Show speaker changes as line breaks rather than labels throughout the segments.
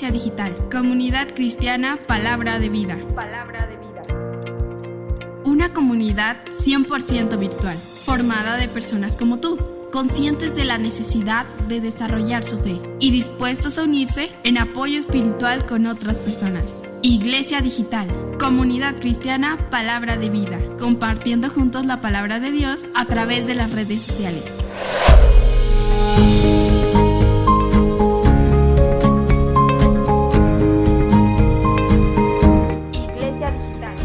Iglesia Digital, Comunidad Cristiana Palabra de Vida. Palabra de Vida. Una comunidad 100% virtual, formada de personas como tú, conscientes de la necesidad de desarrollar su fe y dispuestos a unirse en apoyo espiritual con otras personas. Iglesia Digital, Comunidad Cristiana Palabra de Vida, compartiendo juntos la palabra de Dios a través de las redes sociales. Iglesia Digital.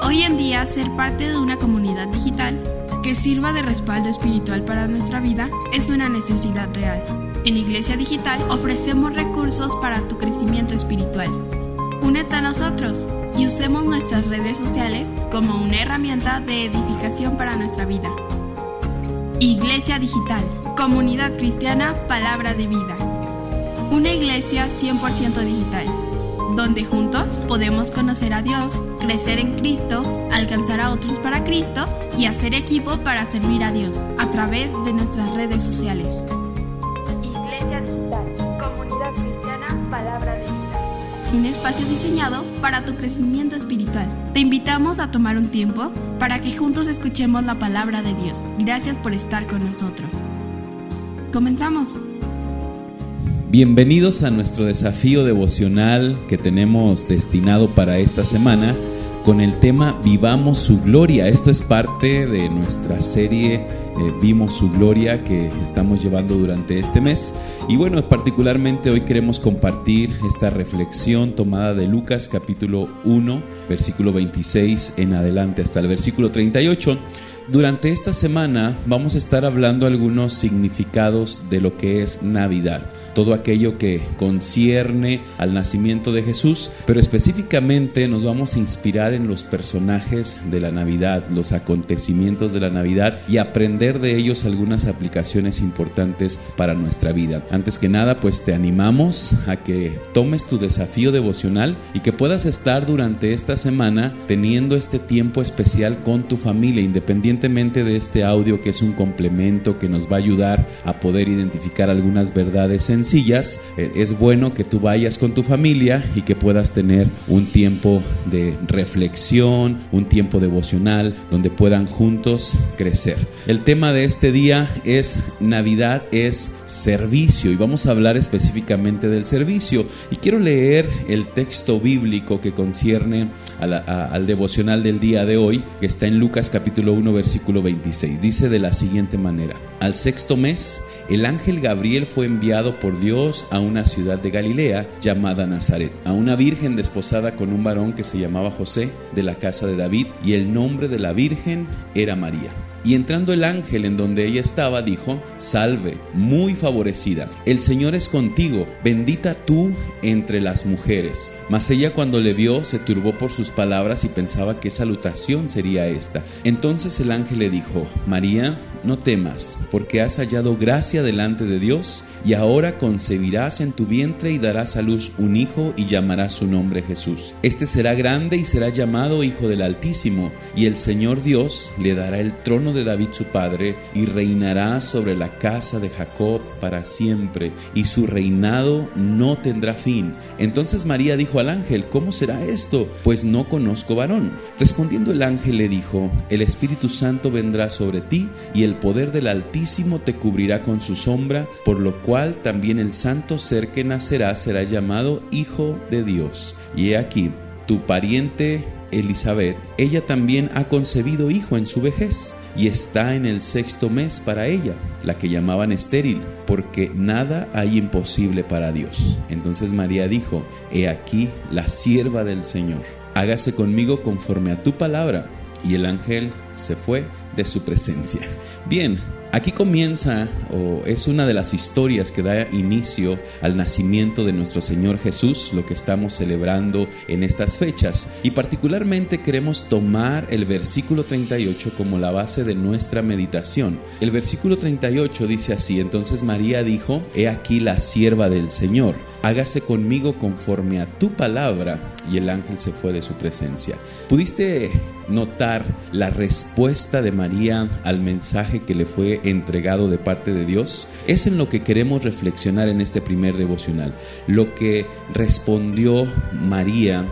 Hoy en día, ser parte de una comunidad digital que sirva de respaldo espiritual para nuestra vida es una necesidad real. En Iglesia Digital ofrecemos recursos para tu crecimiento espiritual. Únete a nosotros y usemos nuestras redes sociales como una herramienta de edificación para nuestra vida. Iglesia Digital, Comunidad Cristiana Palabra de Vida. Una iglesia 100% digital, donde juntos podemos conocer a Dios, crecer en Cristo, alcanzar a otros para Cristo y hacer equipo para servir a Dios a través de nuestras redes sociales. Iglesia Digital, Comunidad Cristiana Palabra de Vida. Un espacio diseñado para tu crecimiento espiritual. Te invitamos a tomar un tiempo para que juntos escuchemos la palabra de Dios. Gracias por estar con nosotros. Comenzamos.
Bienvenidos a nuestro desafío devocional que tenemos destinado para esta semana con el tema Vivamos su Gloria. Esto es parte de nuestra serie Vimos su Gloria que estamos llevando durante este mes. Y bueno, particularmente hoy queremos compartir esta reflexión tomada de Lucas capítulo 1, versículo 26 en adelante hasta el versículo 38. Durante esta semana vamos a estar hablando algunos significados de lo que es Navidad, todo aquello que concierne al nacimiento de Jesús, pero específicamente nos vamos a inspirar en los personajes de la Navidad, los acontecimientos de la Navidad y aprender de ellos algunas aplicaciones importantes para nuestra vida. Antes que nada, pues te animamos a que tomes tu desafío devocional y que puedas estar durante esta semana teniendo este tiempo especial con tu familia, independientemente de este audio que es un complemento que nos va a ayudar a poder identificar algunas verdades sencillas. Es bueno que tú vayas con tu familia y que puedas tener un tiempo de reflexión, un tiempo devocional donde puedan juntos crecer. El tema de este día es Navidad es servicio y vamos a hablar específicamente del servicio y quiero leer el texto bíblico que concierne al devocional del día de hoy, que está en Lucas capítulo 1 versículo 26. Dice de la siguiente manera: al sexto mes, el ángel Gabriel fue enviado por Dios a una ciudad de Galilea llamada Nazaret, a una virgen desposada con un varón que se llamaba José, de la casa de David, y el nombre de la virgen era María. Y entrando el ángel en donde ella estaba, dijo: salve, muy favorecida, el Señor es contigo, bendita tú entre las mujeres. Mas ella, cuando le vio, se turbó por sus palabras y pensaba qué salutación sería esta. Entonces el ángel le dijo: María, no temas, porque has hallado gracia delante de Dios, y ahora concebirás en tu vientre y darás a luz un hijo y llamarás su nombre Jesús. Este será grande y será llamado Hijo del Altísimo, y el Señor Dios le dará el trono de David su padre, y reinará sobre la casa de Jacob para siempre, y su reinado no tendrá fin. Entonces María dijo al ángel: ¿cómo será esto? Pues no conozco varón. Respondiendo el ángel le dijo: el Espíritu Santo vendrá sobre ti, y el poder del Altísimo te cubrirá con su sombra, por lo cual también el santo ser que nacerá será llamado Hijo de Dios. Y he aquí, tu pariente Elizabeth, ella también ha concebido hijo en su vejez, y está en el sexto mes para ella, la que llamaban estéril, porque nada hay imposible para Dios. Entonces María dijo: he aquí la sierva del Señor, hágase conmigo conforme a tu palabra. Y el ángel se fue de su presencia. Bien, aquí comienza, es una de las historias que da inicio al nacimiento de nuestro Señor Jesús, lo que estamos celebrando en estas fechas. Y particularmente queremos tomar el versículo 38 como la base de nuestra meditación. El versículo 38 dice así: entonces María dijo: he aquí la sierva del Señor, hágase conmigo conforme a tu palabra. Y el ángel se fue de su presencia. ¿Pudiste notar la respuesta de María al mensaje que le fue entregado de parte de Dios? Es en lo que queremos reflexionar en este primer devocional. Lo que respondió María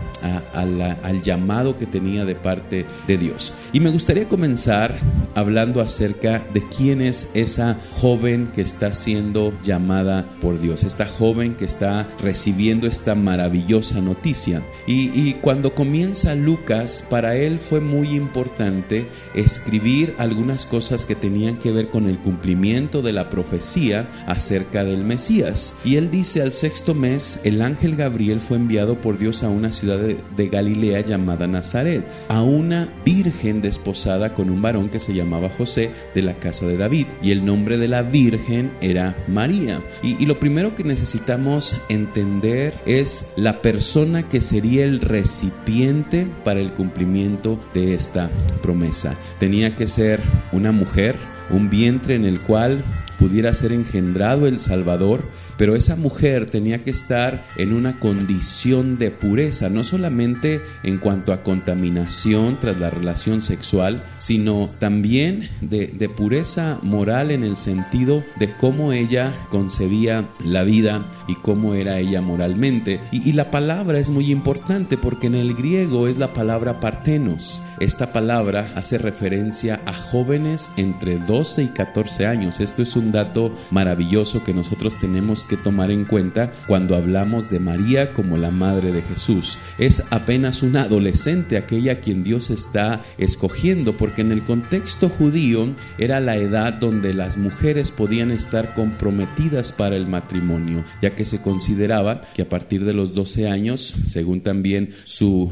al llamado que tenía de parte de Dios. Y me gustaría comenzar hablando acerca de quién es esa joven que está siendo llamada por Dios, esta joven que está recibiendo esta maravillosa noticia. Y cuando comienza Lucas, para él fue muy importante escribir algunas cosas que tenían que ver con el cumplimiento de la profecía acerca del Mesías. Y él dice: al 6º mes, el ángel Gabriel fue enviado por Dios a una ciudad de Galilea llamada Nazaret, a una virgen desposada con un varón que se llamaba José, de la casa de David, y el nombre de la virgen era María. Y lo primero que necesitamos entender es la persona que sería el recipiente para el cumplimiento de esta promesa. Tenía que ser una mujer, un vientre en el cual pudiera ser engendrado el Salvador. Pero esa mujer tenía que estar en una condición de pureza, no solamente en cuanto a contaminación tras la relación sexual, sino también de pureza moral, en el sentido de cómo ella concebía la vida y cómo era ella moralmente. Y la palabra es muy importante, porque en el griego es la palabra partenos. Esta palabra hace referencia a jóvenes entre 12 y 14 años. Esto es un dato maravilloso que nosotros tenemos que tomar en cuenta cuando hablamos de María como la madre de Jesús. Es apenas una adolescente aquella a quien Dios está escogiendo, porque en el contexto judío era la edad donde las mujeres podían estar comprometidas para el matrimonio, ya que se consideraba que a partir de los 12 años, según también su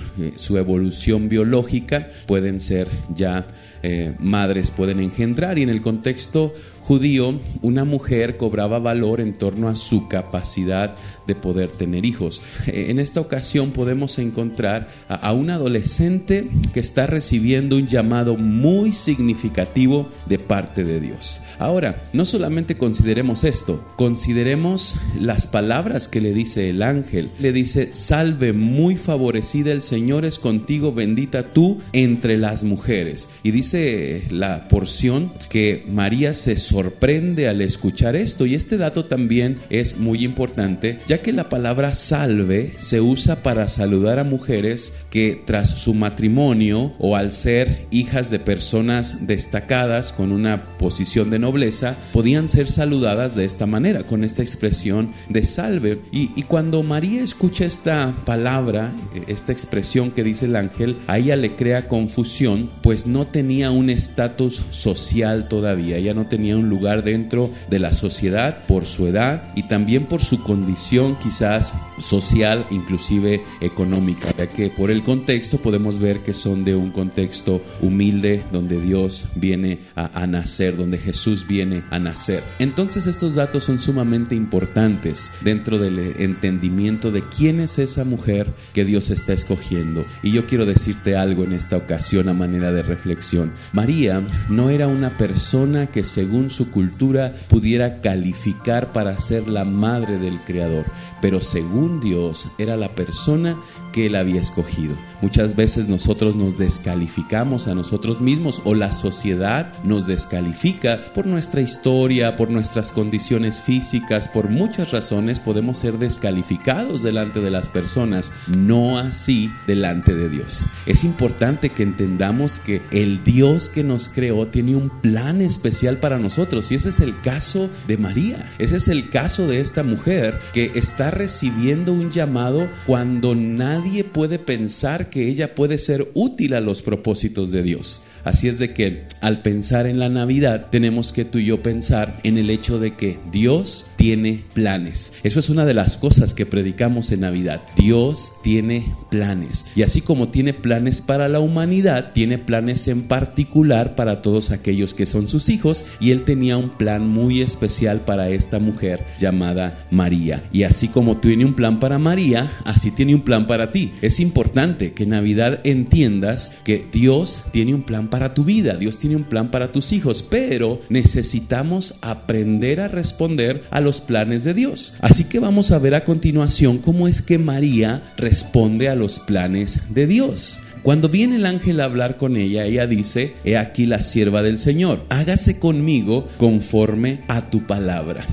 evolución biológica, pueden ser ya madres, pueden engendrar. Y en el contexto judío, una mujer cobraba valor en torno a su capacidad de poder tener hijos. En esta ocasión podemos encontrar a un adolescente que está recibiendo un llamado muy significativo de parte de Dios. Ahora, no solamente consideremos esto, consideremos las palabras que le dice el ángel. Le dice: salve, muy favorecida, el Señor es contigo, bendita tú entre las mujeres. Y dice la porción que María se sorprende al escuchar esto. Y este dato también es muy importante, ya que la palabra salve se usa para saludar a mujeres que tras su matrimonio o al ser hijas de personas destacadas con una posición de nobleza, podían ser saludadas de esta manera, con esta expresión de salve. Y cuando María escucha esta palabra, esta expresión que dice el ángel, a ella le crea confusión, pues no tenía un estatus social todavía. Ella no tenía un lugar dentro de la sociedad por su edad y también por su condición quizás social, inclusive económica, ya que por el contexto podemos ver que son de un contexto humilde, donde Dios viene a nacer, donde Jesús viene a nacer. Entonces estos datos son sumamente importantes dentro del entendimiento de quién es esa mujer que Dios está escogiendo. Y yo quiero decirte algo en esta ocasión a manera de reflexión. María no era una persona que según su cultura pudiera calificar para ser la madre del Creador, pero según Dios era la persona que Él había escogido. Muchas veces nosotros nos descalificamos a nosotros mismos, o la sociedad nos descalifica por nuestra historia, por nuestras condiciones físicas, por muchas razones podemos ser descalificados delante de las personas, no así delante de Dios. Es importante que entendamos que el Dios que nos creó tiene un plan especial para nosotros, y ese es el caso de María. Ese es el caso de esta mujer que está recibiendo un llamado cuando nadie puede pensar que ella puede ser útil a los propósitos de Dios. Así es de que al pensar en la Navidad tenemos que tú y yo pensar en el hecho de que Dios tiene planes. Eso es una de las cosas que predicamos en Navidad. Dios tiene planes, y así como tiene planes para la humanidad, tiene planes en particular para todos aquellos que son sus hijos, y Él tenía un plan muy especial para esta mujer llamada María. Y así como tiene un plan para María, así tiene un plan para ti. Es importante que en Navidad entiendas que Dios tiene un plan para tu vida, Dios tiene un plan para tus hijos, pero necesitamos aprender a responder a los planes de Dios. Así que vamos a ver a continuación cómo es que María responde a los planes de Dios. Cuando viene el ángel a hablar con ella, ella dice: he aquí la sierva del Señor, hágase conmigo conforme a tu palabra.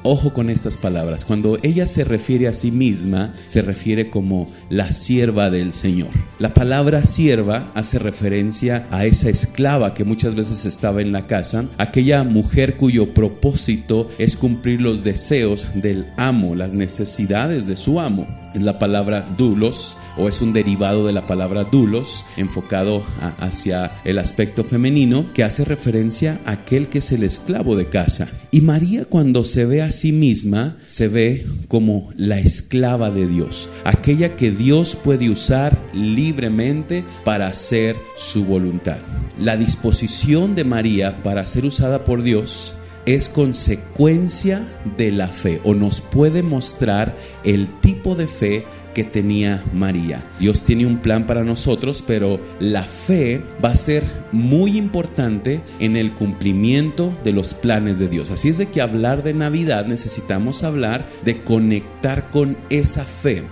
Ojo con estas palabras. Cuando ella se refiere a sí misma, se refiere como la sierva del Señor. La palabra sierva hace referencia a esa esclava que muchas veces estaba en la casa, aquella mujer cuyo propósito es cumplir los deseos del amo, las necesidades de su amo. Es la palabra doulos, o es un derivado de la palabra doulos, enfocado hacia el aspecto femenino, que hace referencia a aquel que es el esclavo de casa. Y María, cuando se ve a sí misma, se ve como la esclava de Dios, aquella que Dios puede usar libremente para hacer su voluntad. La disposición de María para ser usada por Dios es consecuencia de la fe, o nos puede mostrar el tipo de fe que tenía María. Dios tiene un plan para nosotros, pero la fe va a ser muy importante en el cumplimiento de los planes de Dios. Así es de que hablar de Navidad necesitamos hablar de conectar con esa fe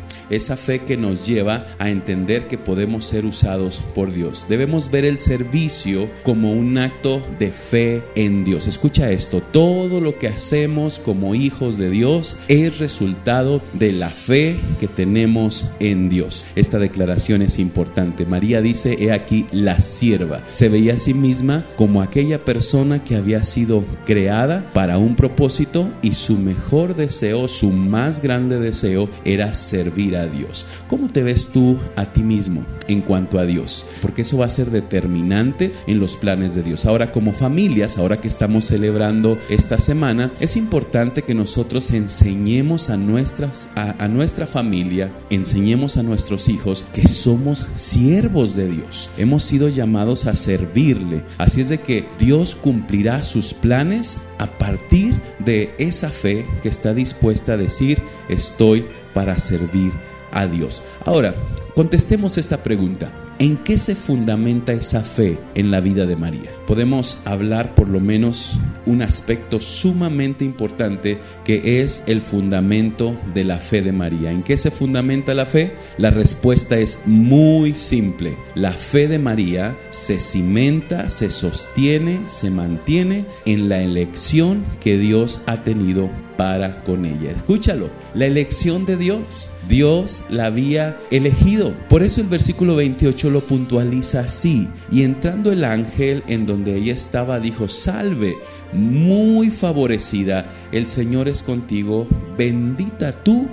que nos lleva a entender que podemos ser usados por Dios. Debemos ver el servicio como un acto de fe en Dios. Escucha esto: todo lo que hacemos como hijos de Dios es resultado de la fe que tenemos en Dios. Esta declaración es importante. María dice: he aquí la sierva. Se veía a sí misma como aquella persona que había sido creada para un propósito, y su mejor deseo, su más grande deseo, era servir a Dios. ¿Cómo te ves tú a ti mismo en cuanto a Dios? Porque eso va a ser determinante en los planes de Dios. Ahora, como familias, ahora que estamos celebrando esta semana, es importante que nosotros enseñemos a nuestra familia, enseñemos a nuestros hijos que somos siervos de Dios. Hemos sido llamados a servirle. Así es de que Dios cumplirá sus planes a partir de esa fe que está dispuesta a decir: estoy para servir a Dios. Ahora, contestemos esta pregunta: ¿en qué se fundamenta esa fe en la vida de María? Podemos hablar por lo menos un aspecto sumamente importante, que es el fundamento de la fe de María. ¿En qué se fundamenta la fe? La respuesta es muy simple. La fe de María se cimenta, se sostiene, se mantiene en la elección que Dios ha tenido para con ella. Escúchalo, la elección de Dios. Dios la había elegido. Por eso el versículo 28 lo puntualiza así: y entrando el ángel en donde ella estaba, dijo: salve, muy favorecida, el Señor es contigo, bendita tú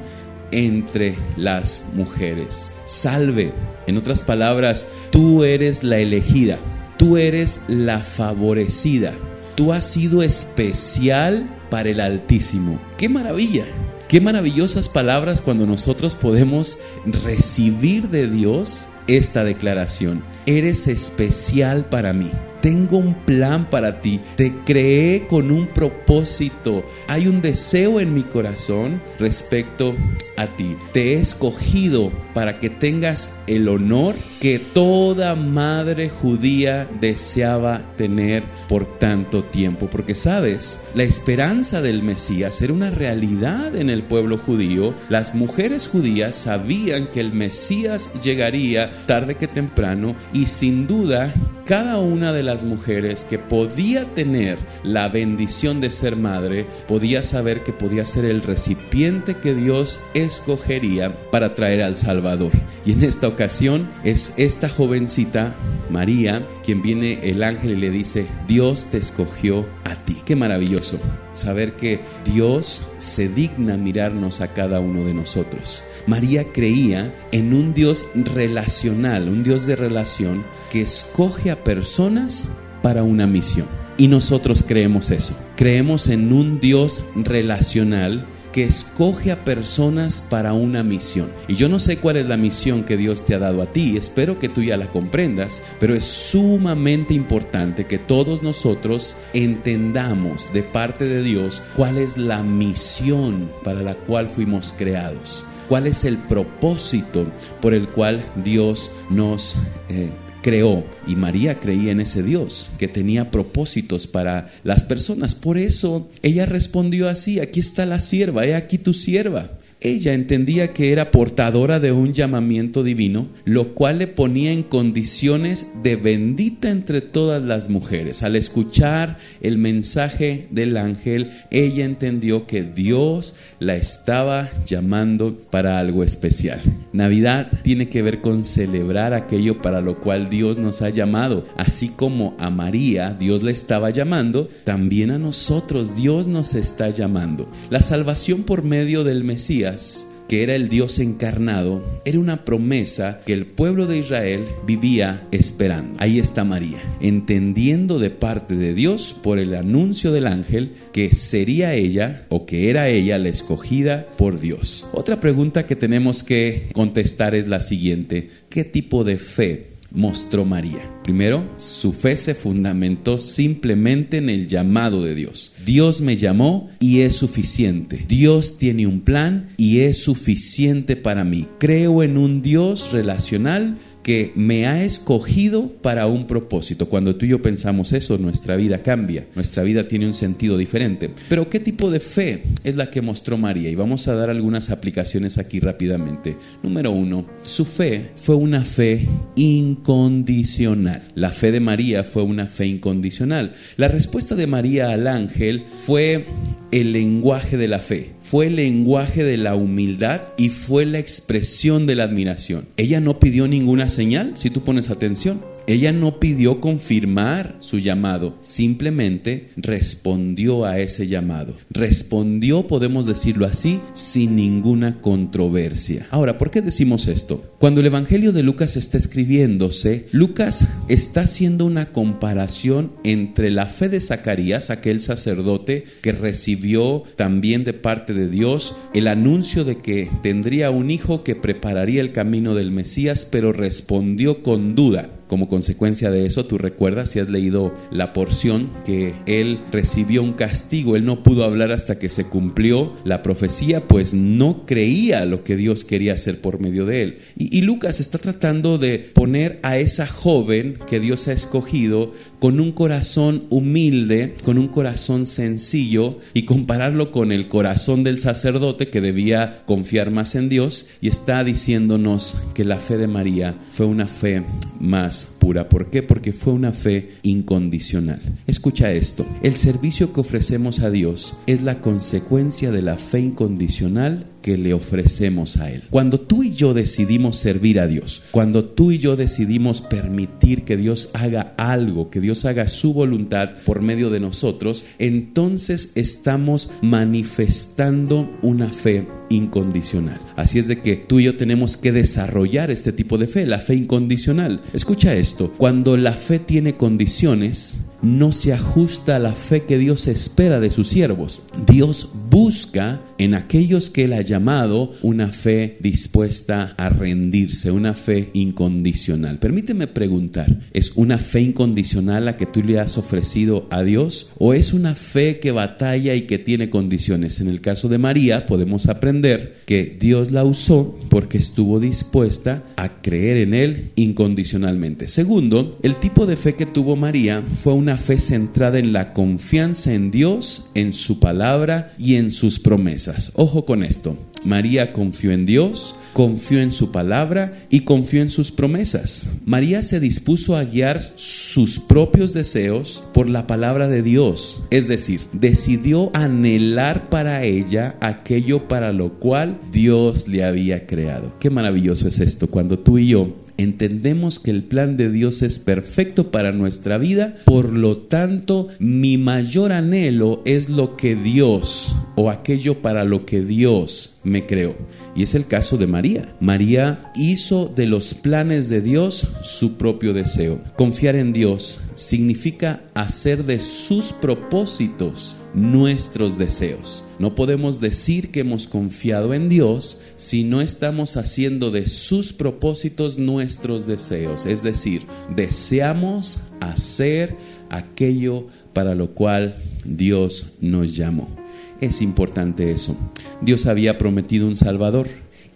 entre las mujeres. Salve, en otras palabras, tú eres la elegida, tú eres la favorecida, tú has sido especial para el Altísimo. ¡Qué maravilla! Qué maravillosas palabras cuando nosotros podemos recibir de Dios esta declaración: eres especial para mí. Tengo un plan para ti, te creé con un propósito, hay un deseo en mi corazón respecto a ti. Te he escogido para que tengas el honor que toda madre judía deseaba tener por tanto tiempo. Porque sabes, la esperanza del Mesías era una realidad en el pueblo judío. Las mujeres judías sabían que el Mesías llegaría tarde que temprano, y sin duda cada una de las mujeres que podía tener la bendición de ser madre podía saber que podía ser el recipiente que Dios escogería para traer al Salvador. Y en esta ocasión es esta jovencita María quien viene el ángel y le dice: Dios te escogió a ti. Qué maravilloso saber que Dios se digna mirarnos a cada uno de nosotros. María creía en un Dios relacional, un Dios de relación que escoge a personas para una misión. Y nosotros creemos eso. Creemos en un Dios relacional que escoge a personas para una misión. Y yo no sé cuál es la misión que Dios te ha dado a ti, espero que tú ya la comprendas, pero es sumamente importante que todos nosotros entendamos de parte de Dios cuál es la misión para la cual fuimos creados, cuál es el propósito por el cual Dios nos creó. Y María creía en ese Dios que tenía propósitos para las personas. Por eso ella respondió así: aquí está la sierva, he aquí tu sierva. Ella entendía que era portadora de un llamamiento divino, lo cual le ponía en condiciones de bendita entre todas las mujeres. Al escuchar el mensaje del ángel, ella entendió que Dios la estaba llamando para algo especial. Navidad tiene que ver con celebrar aquello para lo cual Dios nos ha llamado. Así como a María Dios la estaba llamando, también a nosotros Dios nos está llamando. La salvación por medio del Mesías, que era el Dios encarnado, era una promesa que el pueblo de Israel vivía esperando. Ahí está María, entendiendo de parte de Dios por el anuncio del ángel que sería ella, o que era ella, la escogida por Dios. Otra pregunta que tenemos que contestar es la siguiente: ¿qué tipo de fe mostró María? Primero, su fe se fundamentó simplemente en el llamado de Dios. Dios me llamó y es suficiente. Dios tiene un plan y es suficiente para mí. Creo en un Dios relacional que me ha escogido para un propósito. Cuando tú y yo pensamos eso, nuestra vida cambia, nuestra vida tiene un sentido diferente. Pero ¿qué tipo de fe es la que mostró María? Y vamos a dar algunas aplicaciones aquí rápidamente. Número 1, su fe fue una fe incondicional. La fe de María fue una fe incondicional. La respuesta de María al ángel fue el lenguaje de la fe, fue el lenguaje de la humildad y fue la expresión de la admiración. Ella no pidió ninguna señal, si tú pones atención. Ella no pidió confirmar su llamado, simplemente respondió a ese llamado. Respondió, podemos decirlo así, sin ninguna controversia. Ahora, ¿por qué decimos esto? Cuando el Evangelio de Lucas está escribiéndose, Lucas está haciendo una comparación entre la fe de Zacarías, aquel sacerdote que recibió también de parte de Dios el anuncio de que tendría un hijo que prepararía el camino del Mesías, pero respondió con duda. Como consecuencia de eso, tú recuerdas, si has leído la porción, que él recibió un castigo. Él no pudo hablar hasta que se cumplió la profecía, pues no creía lo que Dios quería hacer por medio de él. Y Lucas está tratando de poner a esa joven que Dios ha escogido con un corazón humilde, con un corazón sencillo, y compararlo con el corazón del sacerdote que debía confiar más en Dios, y está diciéndonos que la fe de María fue una fe más pura. ¿Por qué? Porque fue una fe incondicional. Escucha esto: el servicio que ofrecemos a Dios es la consecuencia de la fe incondicional que le ofrecemos a Él. Cuando tú y yo decidimos servir a Dios, cuando tú y yo decidimos permitir que Dios haga algo, que Dios haga su voluntad por medio de nosotros, entonces estamos manifestando una fe incondicional. Así es de que tú y yo tenemos que desarrollar este tipo de fe, la fe incondicional. Escucha esto: cuando la fe tiene condiciones, no se ajusta a la fe que Dios espera de sus siervos. Dios busca en aquellos que Él ha llamado una fe dispuesta a rendirse, una fe incondicional. Permíteme preguntar, ¿es una fe incondicional la que tú le has ofrecido a Dios? ¿O es una fe que batalla y que tiene condiciones? En el caso de María podemos aprender que Dios la usó porque estuvo dispuesta a creer en Él incondicionalmente. Segundo, el tipo de fe que tuvo María fue una fe centrada en la confianza en Dios, en su palabra y en sus promesas. Ojo con esto: María confió en Dios, confió en su palabra y confió en sus promesas. María se dispuso a guiar sus propios deseos por la palabra de Dios, es decir, decidió anhelar para ella aquello para lo cual Dios le había creado. Qué maravilloso es esto, cuando tú y yo entendemos que el plan de Dios es perfecto para nuestra vida. Por lo tanto, mi mayor anhelo es lo que Dios, o aquello para lo que Dios me creó. Y es el caso de María. María hizo de los planes de Dios su propio deseo. Confiar en Dios significa hacer de sus propósitos nuestros deseos. No podemos decir que hemos confiado en Dios si no estamos haciendo de sus propósitos nuestros deseos. Es decir, deseamos hacer aquello para lo cual Dios nos llamó. Es importante eso. Dios había prometido un Salvador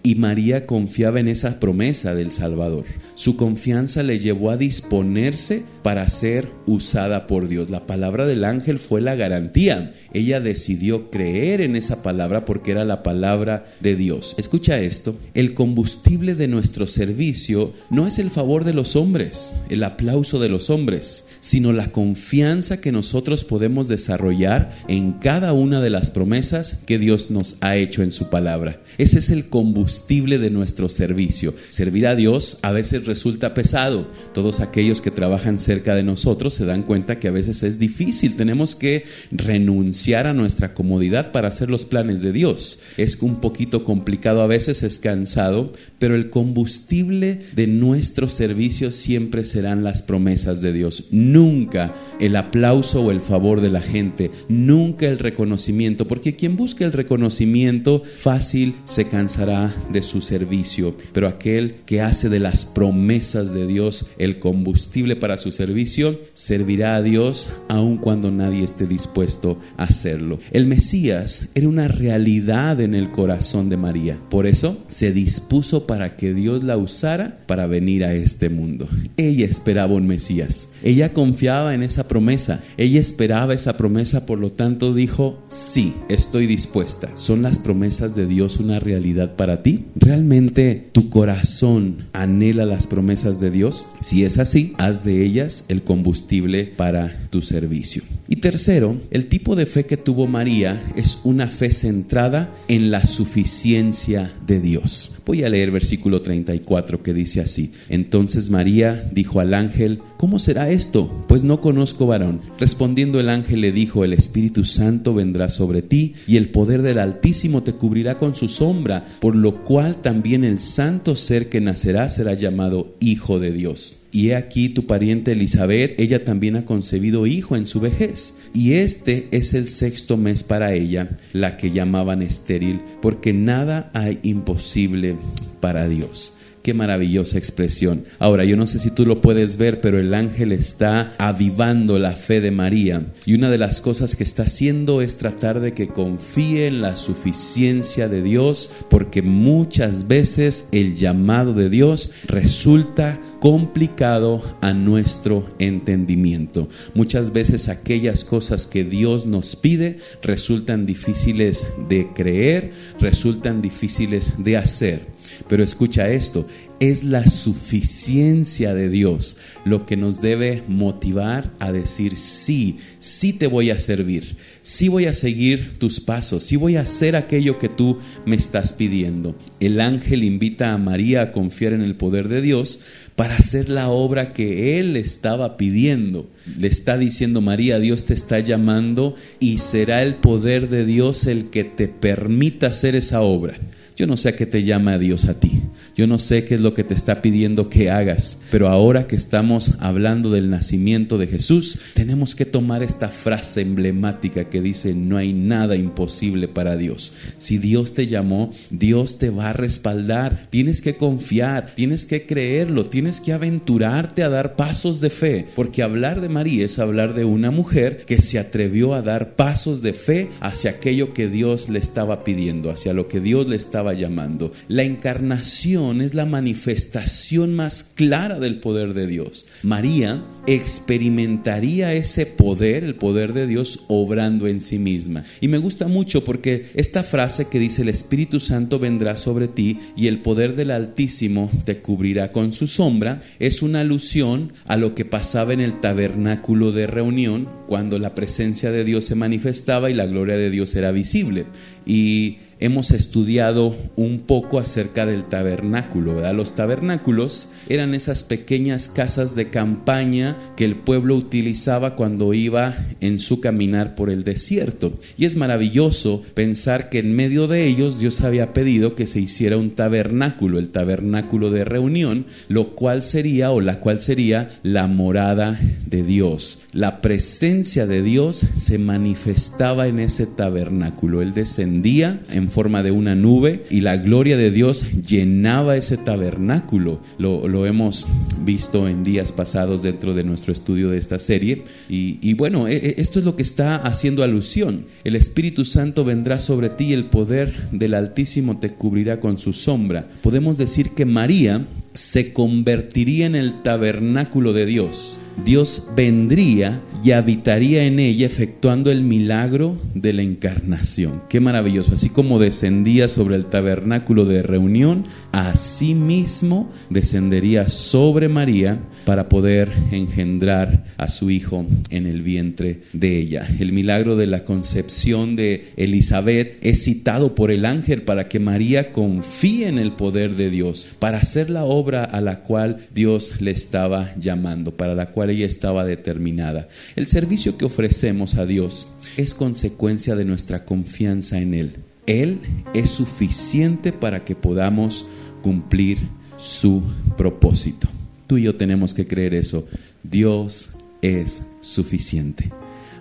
Y María confiaba en esa promesa del Salvador. Su confianza le llevó a disponerse para ser usada por Dios. La palabra del ángel fue la garantía. Ella decidió creer en esa palabra porque era la palabra de Dios. Escucha esto: el combustible de nuestro servicio no es el favor de los hombres, el aplauso de los hombres, sino la confianza que nosotros podemos desarrollar en cada una de las promesas que Dios nos ha hecho en su palabra. Ese es el combustible de nuestro servicio. Servir a Dios a veces resulta pesado. Todos aquellos que trabajan cerca de nosotros se dan cuenta que a veces es difícil. Tenemos que renunciar a nuestra comodidad para hacer los planes de Dios. Es un poquito complicado a veces, es cansado, pero el combustible de nuestro servicio siempre serán las promesas de Dios. Nunca el aplauso o el favor de la gente, nunca el reconocimiento, porque quien busca el reconocimiento fácil se cansará de su servicio, pero aquel que hace de las promesas de Dios el combustible para su servicio, servirá a Dios aun cuando nadie esté dispuesto a hacerlo. El Mesías era una realidad en el corazón de María, por eso se dispuso para que Dios la usara para venir a este mundo. Ella esperaba un Mesías, ella confiaba en esa promesa, ella esperaba esa promesa, por lo tanto dijo: sí, estoy dispuesta. ¿Son las promesas de Dios una realidad para ti? ¿Realmente tu corazón anhela las promesas de Dios? Si es así, haz de ellas el combustible para tu servicio. Y tercero, el tipo de fe que tuvo María es una fe centrada en la suficiencia de Dios. Voy a leer versículo 34 que dice así: entonces María dijo al ángel: ¿cómo será esto? Pues no conozco varón. Respondiendo el ángel le dijo: el Espíritu Santo vendrá sobre ti y el poder del Altísimo te cubrirá con su sombra, por lo cual también el santo ser que nacerá será llamado Hijo de Dios. Y he aquí tu pariente Elisabet, ella también ha concebido hijo en su vejez, y este es el 6º mes para ella, la que llamaban estéril, porque nada hay imposible para Dios. Qué maravillosa expresión. Ahora, yo no sé si tú lo puedes ver, pero el ángel está avivando la fe de María. Y una de las cosas que está haciendo es tratar de que confíe en la suficiencia de Dios, porque muchas veces el llamado de Dios resulta complicado a nuestro entendimiento. Muchas veces aquellas cosas que Dios nos pide resultan difíciles de creer, resultan difíciles de hacer. Pero escucha esto: es la suficiencia de Dios lo que nos debe motivar a decir: sí, sí te voy a servir, sí voy a seguir tus pasos, sí voy a hacer aquello que tú me estás pidiendo. El ángel invita a María a confiar en el poder de Dios para hacer la obra que él estaba pidiendo. Le está diciendo: María, Dios te está llamando y será el poder de Dios el que te permita hacer esa obra. Yo no sé a qué te llama Dios a ti. Yo no sé qué es lo que te está pidiendo que hagas, pero ahora que estamos hablando del nacimiento de Jesús, tenemos que tomar esta frase emblemática que dice: no hay nada imposible para Dios. Si Dios te llamó, Dios te va a respaldar. Tienes que confiar, tienes que creerlo, tienes que aventurarte a dar pasos de fe, porque hablar de María es hablar de una mujer que se atrevió a dar pasos de fe hacia aquello que Dios le estaba pidiendo, hacia lo que Dios le estaba llamando. La encarnación es la manifestación más clara del poder de Dios. María experimentaría ese poder, el poder de Dios obrando en sí misma. Y me gusta mucho porque esta frase que dice: el Espíritu Santo vendrá sobre ti y el poder del Altísimo te cubrirá con su sombra, es una alusión a lo que pasaba en el tabernáculo de reunión, cuando la presencia de Dios se manifestaba y la gloria de Dios era visible. Y hemos estudiado un poco acerca del tabernáculo, ¿verdad? Los tabernáculos eran esas pequeñas casas de campaña que el pueblo utilizaba cuando iba en su caminar por el desierto. Y es maravilloso pensar que en medio de ellos Dios había pedido que se hiciera un tabernáculo, el tabernáculo de reunión, la cual sería la morada de Dios. La presencia de Dios se manifestaba en ese tabernáculo. Él descendía en forma de una nube y la gloria de Dios llenaba ese tabernáculo. Lo hemos visto en días pasados dentro de nuestro estudio de esta serie y bueno, esto es lo que está haciendo alusión. El Espíritu Santo vendrá sobre ti y el poder del Altísimo te cubrirá con su sombra. Podemos decir que María se convertiría en el tabernáculo de Dios. Dios vendría y habitaría en ella efectuando el milagro de la encarnación. Qué maravilloso. Así como descendía sobre el tabernáculo de reunión, así mismo descendería sobre María para poder engendrar a su hijo en el vientre de ella. El milagro de la concepción de Elizabeth es citado por el ángel para que María confíe en el poder de Dios, para hacer la obra a la cual Dios le estaba llamando, para la cual ella estaba determinada. El servicio que ofrecemos a Dios es consecuencia de nuestra confianza en Él. Él es suficiente para que podamos cumplir su propósito. Tú y yo tenemos que creer eso. Dios es suficiente.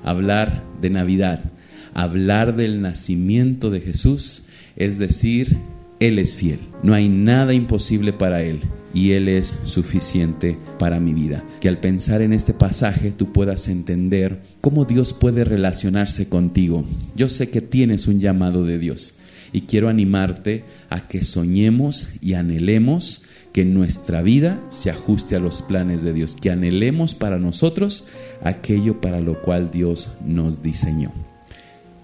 Hablar de Navidad, hablar del nacimiento de Jesús, es decir, Él es fiel. No hay nada imposible para Él y Él es suficiente para mi vida. Que al pensar en este pasaje tú puedas entender cómo Dios puede relacionarse contigo. Yo sé que tienes un llamado de Dios y quiero animarte a que soñemos y anhelemos que nuestra vida se ajuste a los planes de Dios, que anhelemos para nosotros aquello para lo cual Dios nos diseñó.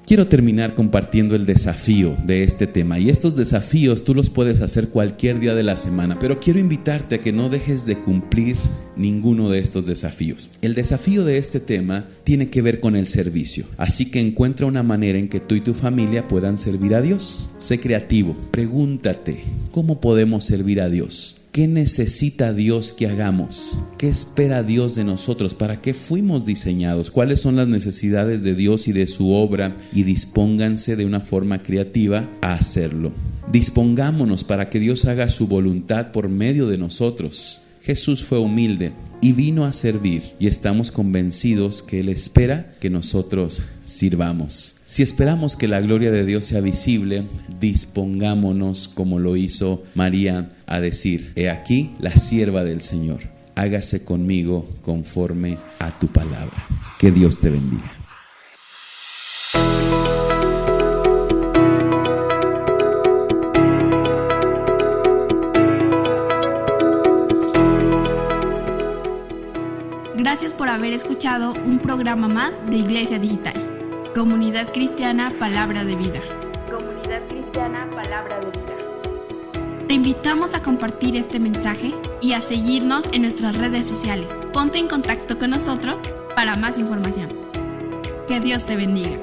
Quiero terminar compartiendo el desafío de este tema, y estos desafíos tú los puedes hacer cualquier día de la semana, pero quiero invitarte a que no dejes de cumplir ninguno de estos desafíos. El desafío de este tema tiene que ver con el servicio, así que encuentra una manera en que tú y tu familia puedan servir a Dios. Sé creativo, pregúntate, ¿cómo podemos servir a Dios? ¿Qué necesita Dios que hagamos? ¿Qué espera Dios de nosotros? ¿Para qué fuimos diseñados? ¿Cuáles son las necesidades de Dios y de su obra? Y dispónganse de una forma creativa a hacerlo. Dispongámonos para que Dios haga su voluntad por medio de nosotros. Jesús fue humilde y vino a servir, y estamos convencidos que Él espera que nosotros sirvamos. Si esperamos que la gloria de Dios sea visible, dispongámonos como lo hizo María a decir: he aquí la sierva del Señor, hágase conmigo conforme a tu palabra. Que Dios te bendiga.
Gracias por haber escuchado un programa más de Iglesia Digital. Comunidad Cristiana Palabra de Vida. Comunidad Cristiana Palabra de Vida. Te invitamos a compartir este mensaje y a seguirnos en nuestras redes sociales. Ponte en contacto con nosotros para más información. Que Dios te bendiga.